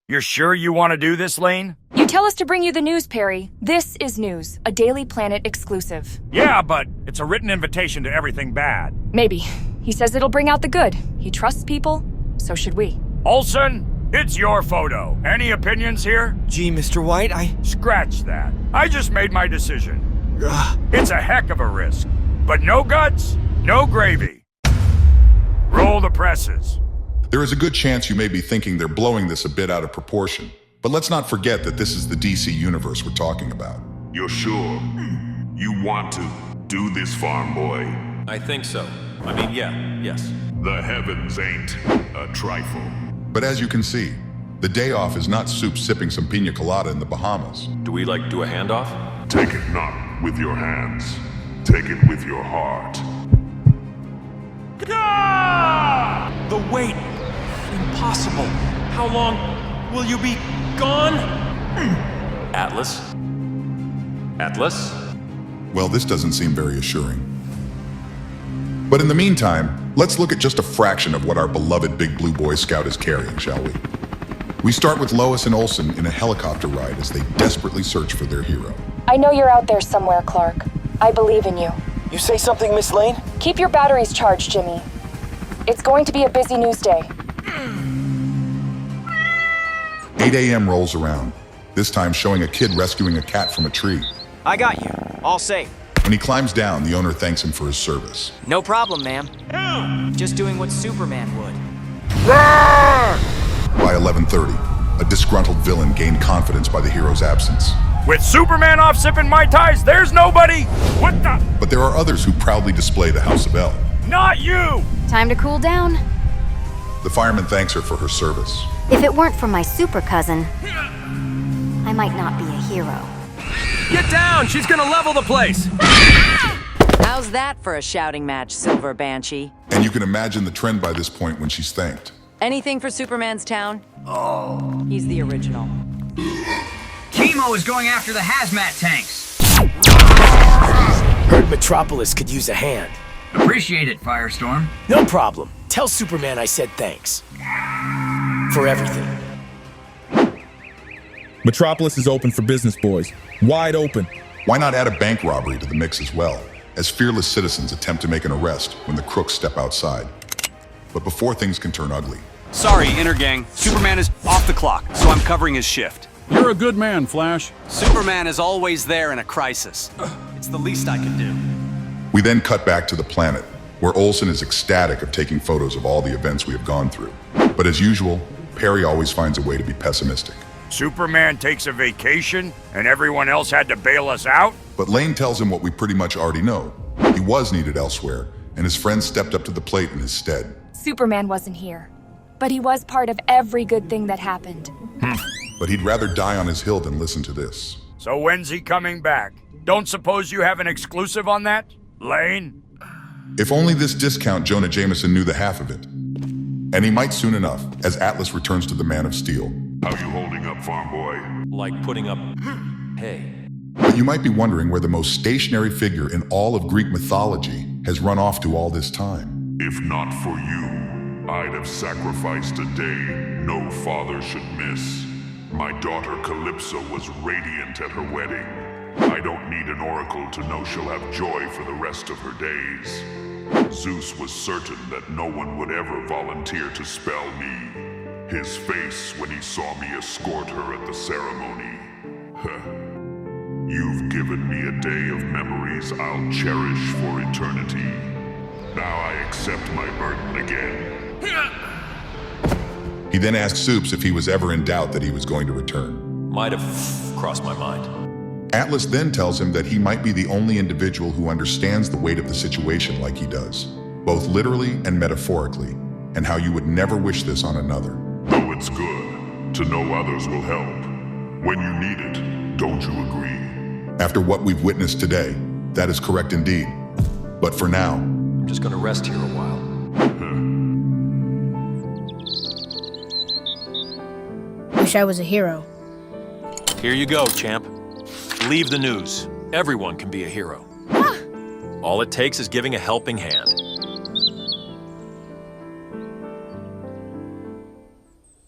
You're sure you want to do this, Lane? You tell us to bring you the news, Perry. This is news, a Daily Planet exclusive. Yeah, but it's a written invitation to everything bad. Maybe. He says it'll bring out the good. He trusts people, so should we. Olson, it's your photo. Any opinions here? Gee, Mr. White, Scratch that. I just made my decision. It's a heck of a risk. But no guts, no gravy. Roll the presses. There is a good chance you may be thinking they're blowing this a bit out of proportion. But let's not forget that this is the DC universe we're talking about. You're sure you want to do this, farm boy? I think so. I mean, yes. The heavens ain't a trifle. But as you can see, the day off is not Soup sipping some pina colada in the Bahamas. Do we, do a handoff? Take it not with your hands. Take it with your heart. The wait! Impossible! How long will you be gone? Atlas? Atlas? Well, this doesn't seem very assuring. But in the meantime, let's look at just a fraction of what our beloved Big Blue Boy Scout is carrying, shall we? We start with Lois and Olson in a helicopter ride as they desperately search for their hero. I know you're out there somewhere, Clark. I believe in you. You say something, Miss Lane? Keep your batteries charged, Jimmy. It's going to be a busy news day. 8 a.m. rolls around, this time showing a kid rescuing a cat from a tree. I got you. All safe. When he climbs down, the owner thanks him for his service. No problem, ma'am. Just doing what Superman would. By 11:30, a disgruntled villain gained confidence by the hero's absence. With Superman off sipping Mai Tais, there's nobody! What the? But there are others who proudly display the House of L. Not you! Time to cool down. The fireman thanks her for her service. If it weren't for my super cousin, I might not be a hero. Get down! She's gonna level the place! How's that for a shouting match, Silver Banshee? And you can imagine the trend by this point when she's thanked. Anything for Superman's town? Oh. He's the original. Chemo is going after the hazmat tanks. Heard Metropolis could use a hand. Appreciate it, Firestorm. No problem. Tell Superman I said thanks. For everything. Metropolis is open for business, boys. Wide open. Why not add a bank robbery to the mix as well, as fearless citizens attempt to make an arrest when the crooks step outside. But before things can turn ugly. Sorry, Intergang. Superman is off the clock, so I'm covering his shift. You're a good man, Flash. Superman is always there in a crisis. It's the least I can do. We then cut back to the planet, where Olson is ecstatic of taking photos of all the events we have gone through. But as usual, Perry always finds a way to be pessimistic. Superman takes a vacation, and everyone else had to bail us out? But Lane tells him what we pretty much already know. He was needed elsewhere, and his friends stepped up to the plate in his stead. Superman wasn't here, but he was part of every good thing that happened. But he'd rather die on his hill than listen to this. So when's he coming back? Don't suppose you have an exclusive on that, Lane? If only this discount Jonah Jameson knew the half of it. And he might soon enough, as Atlas returns to the Man of Steel. How you holding up, farm boy? Like putting up hay. But you might be wondering where the most stationary figure in all of Greek mythology has run off to all this time. If not for you, I'd have sacrificed a day no father should miss. My daughter Calypso was radiant at her wedding. I don't need an oracle to know she'll have joy for the rest of her days. Zeus was certain that no one would ever volunteer to spell me. His face when he saw me escort her at the ceremony. You've given me a day of memories I'll cherish for eternity. Now I accept my burden again. He then asks Soups if he was ever in doubt that he was going to return. Might have crossed my mind. Atlas then tells him that he might be the only individual who understands the weight of the situation like he does, both literally and metaphorically, and how you would never wish this on another. Though it's good to know others will help. When you need it, don't you agree? After what we've witnessed today, that is correct indeed. But for now, I'm just gonna rest here a while. Wish I was a hero. Here you go, champ. Leave the news. Everyone can be a hero. All it takes is giving a helping hand.